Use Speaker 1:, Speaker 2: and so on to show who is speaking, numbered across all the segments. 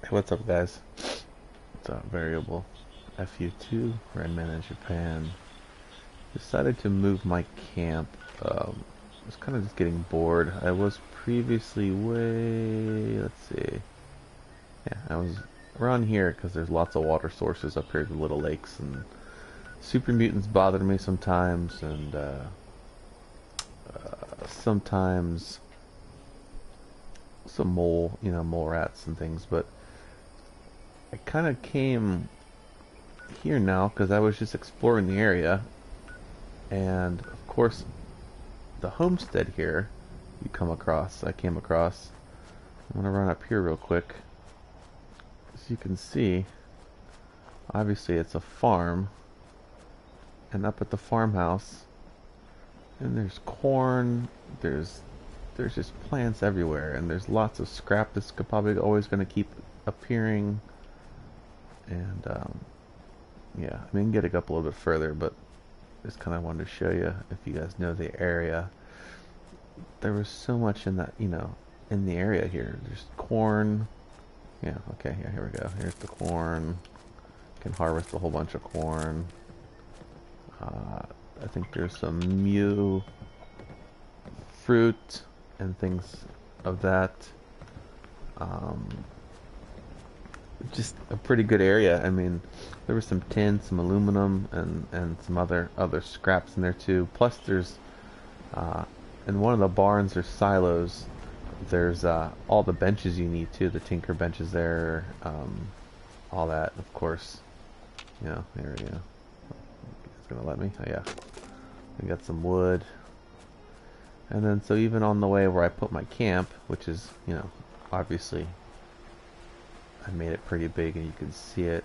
Speaker 1: Hey, what's up, guys? It's VariableFU2, Redman in Japan. Decided to move my camp. I was kind of just getting bored. I was previously let's see. Yeah, I was around here because there's lots of water sources up here, the little lakes, and super mutants bothered me sometimes, and sometimes some mole rats and things, but I kind of came here now because I was just exploring the area, and of course the homestead here I came across. I'm gonna run up here real quick. As you can see, obviously it's a farm, and up at the farmhouse, and there's corn, there's just plants everywhere, and there's lots of scrap that's probably always gonna keep appearing. And yeah, I mean, get it up a little bit further, but just kind of wanted to show you, if you guys know the area. There was so much in that, in the area here. There's corn. Yeah, okay, yeah, here we go. Here's the corn. Can harvest a whole bunch of corn. I think there's some fruit and things of that. Just a pretty good area. I mean, there was some tin, some aluminum, and some other scraps in there too. Plus, there's in one of the barns there's silos. There's all the benches you need too. The tinker benches there, all that, of course. There we go. It's gonna let me. Oh, yeah. We got some wood, and then so even on the way where I put my camp, which is obviously, I made it pretty big and you can see it.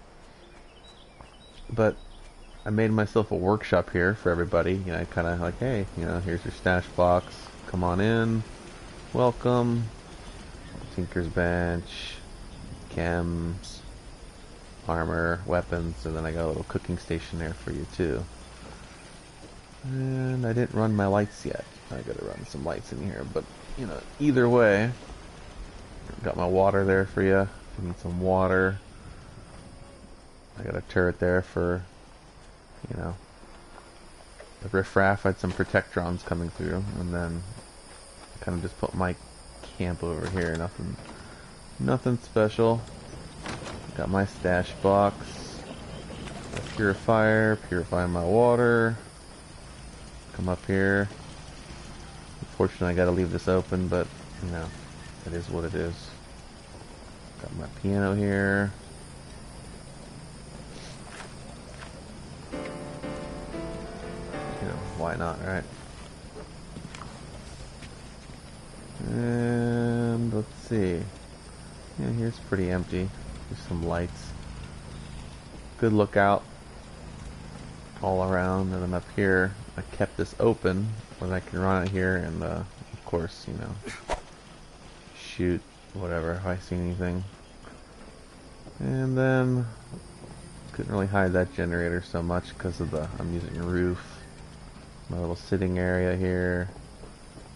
Speaker 1: But I made myself a workshop here for everybody. Kind of like, hey, here's your stash box. Come on in. Welcome. Tinker's bench. Chems. Armor. Weapons. And then I got a little cooking station there for you too. And I didn't run my lights yet. I gotta run some lights in here. But, either way, got my water there for you. If you need some water. I got a turret there for, the riffraff. I had some protectrons coming through, and then I kind of just put my camp over here. Nothing special. Got my stash box. A purifier, purifying my water. Come up here. Unfortunately, I got to leave this open, but it is what it is. Got my piano here. Why not, right? And let's see. Yeah, here's pretty empty. There's some lights. Good lookout all around. And then up here, I kept this open where I can run it here and, of course, shoot whatever if I see anything. And then couldn't really hide that generator so much because of I'm using a roof. My little sitting area here,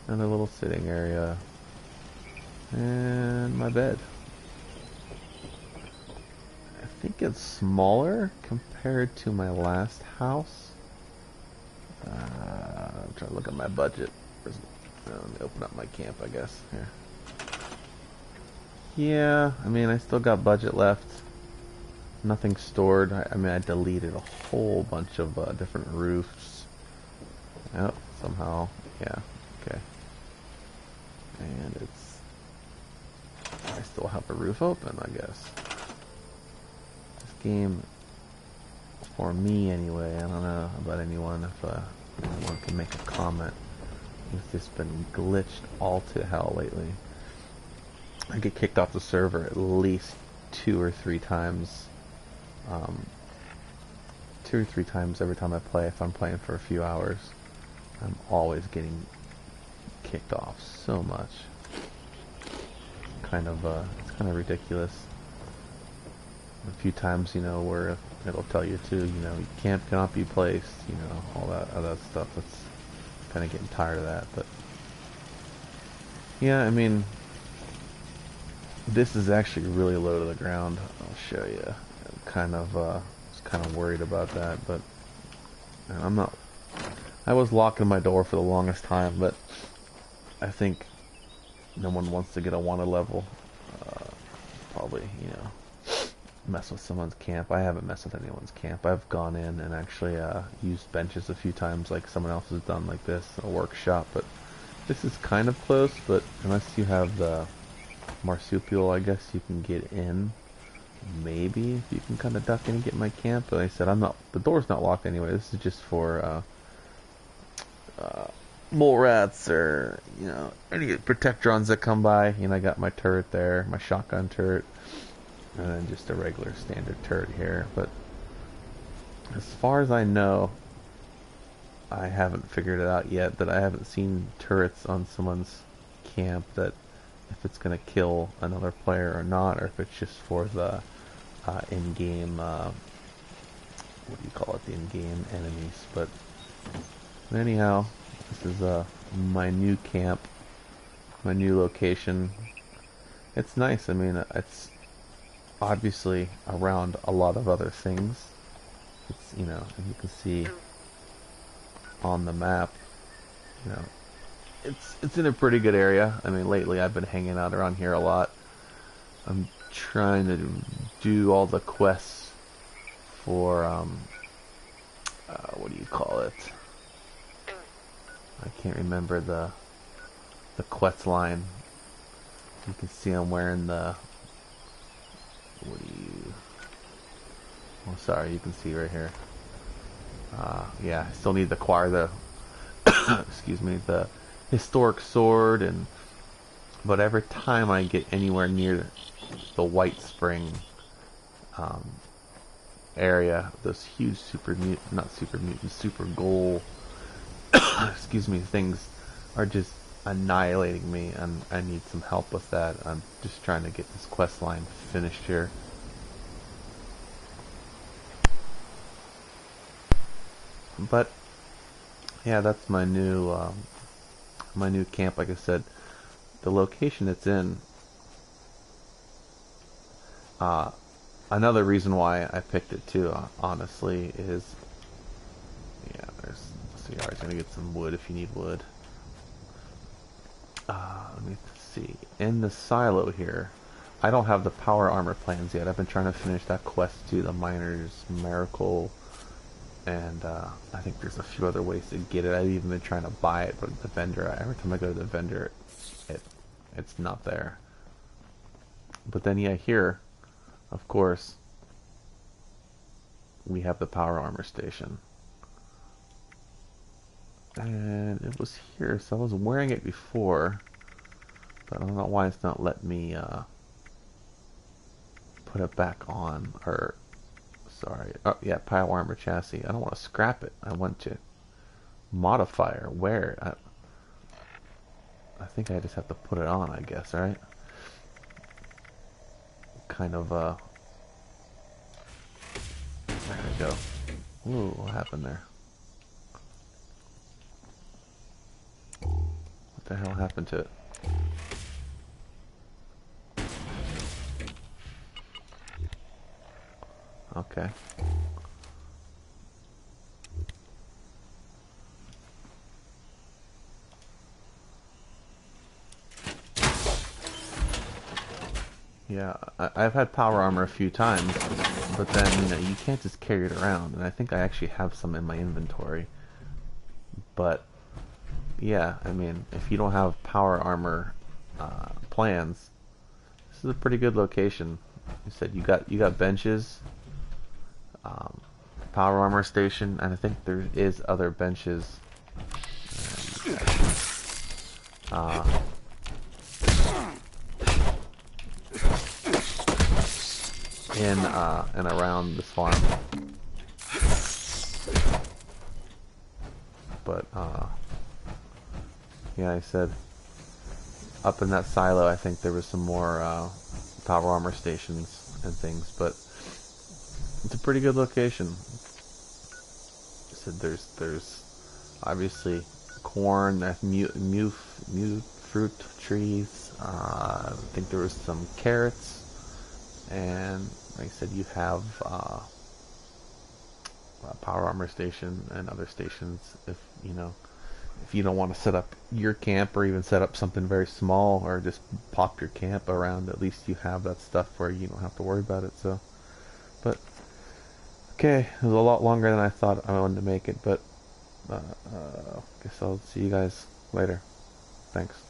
Speaker 1: and a little sitting area, and my bed. I think it's smaller compared to my last house. I'm trying to look at my budget. Let me open up my camp, I guess. Here. Yeah, I mean, I still got budget left. Nothing stored. I mean, I deleted a whole bunch of different roofs. Oh, somehow, yeah, okay. And I still have a roof open, I guess. This game, for me anyway, I don't know about anyone, if anyone can make a comment. It's just been glitched all to hell lately. I get kicked off the server at least 2 or 3 times. 2 or 3 times every time I play, if I'm playing for a few hours. I'm always getting kicked off so much. It's kind of ridiculous. A few times, where it'll tell you too, camp cannot be placed, all that stuff. It's kind of getting tired of that, but yeah, I mean, This is actually really low to the ground. I'll show you. I'm kind of was kind of worried about that, but and I'm not. I was locking my door for the longest time, but I think no one wants to get a wanted level. Probably, you know, mess with someone's camp. I haven't messed with anyone's camp. I've gone in and actually used benches a few times, like someone else has done, like this, a workshop. But this is kind of close. But unless you have the marsupial, I guess you can get in. Maybe if you can kind of duck in and get my camp. But like I said, I'm not. The door's not locked anyway. This is just for mole rats or any protectrons that come by. I got my turret there, my shotgun turret, and then just a regular standard turret here. But as far as I know, I haven't figured it out yet. That I haven't seen turrets on someone's camp that if it's gonna kill another player or not, or if it's just for the in-game what do you call it, the in-game enemies. But anyhow, this is my new camp, my new location. It's nice. I mean, it's obviously around a lot of other things. It's, as you can see on the map, it's in a pretty good area. I mean, lately I've been hanging out around here a lot. I'm trying to do all the quests for what do you call it? I can't remember the quest line. You can see I'm wearing the oh, sorry, you can see right here. Yeah, I still need to acquire the excuse me, the historic sword, but every time I get anywhere near the White Spring area, those huge super goal excuse me, things are just annihilating me, and I need some help with that. I'm just trying to get this quest line finished here. But yeah, that's my new camp. Like I said, the location it's in. Another reason why I picked it too, honestly, is so you're always gonna get some wood if you need wood. Let me see. In the silo here, I don't have the power armor plans yet. I've been trying to finish that quest too, the Miner's Miracle, and I think there's a few other ways to get it. I've even been trying to buy it, but the vendor, every time I go to the vendor, it's not there. But then yeah, here, of course, we have the power armor station. And it was here, so I was wearing it before, but I don't know why it's not letting me put it back on. Or, sorry, oh yeah, power armor chassis. I don't want to scrap it. I want to modify or wear it. I think I just have to put it on, I guess, right? Kind of, there we go. Ooh, what happened there? What the hell happened to it? Okay. Yeah, I've had power armor a few times, but then, you can't just carry it around, and I think I actually have some in my inventory. But, yeah, I mean, if you don't have power armor plans, this is a pretty good location. You said you got benches, power armor station, and I think there is other benches. In and around this farm. But yeah, I said up in that silo, I think there was some more power armor stations and things, but it's a pretty good location. I said there's obviously corn, there's mute fruit trees, I think there was some carrots, and like I said, you have a power armor station and other stations if if you don't want to set up your camp or even set up something very small or just pop your camp around, at least you have that stuff where you don't have to worry about it. So, but okay, it was a lot longer than I thought I wanted to make it, but guess I'll see you guys later. Thanks.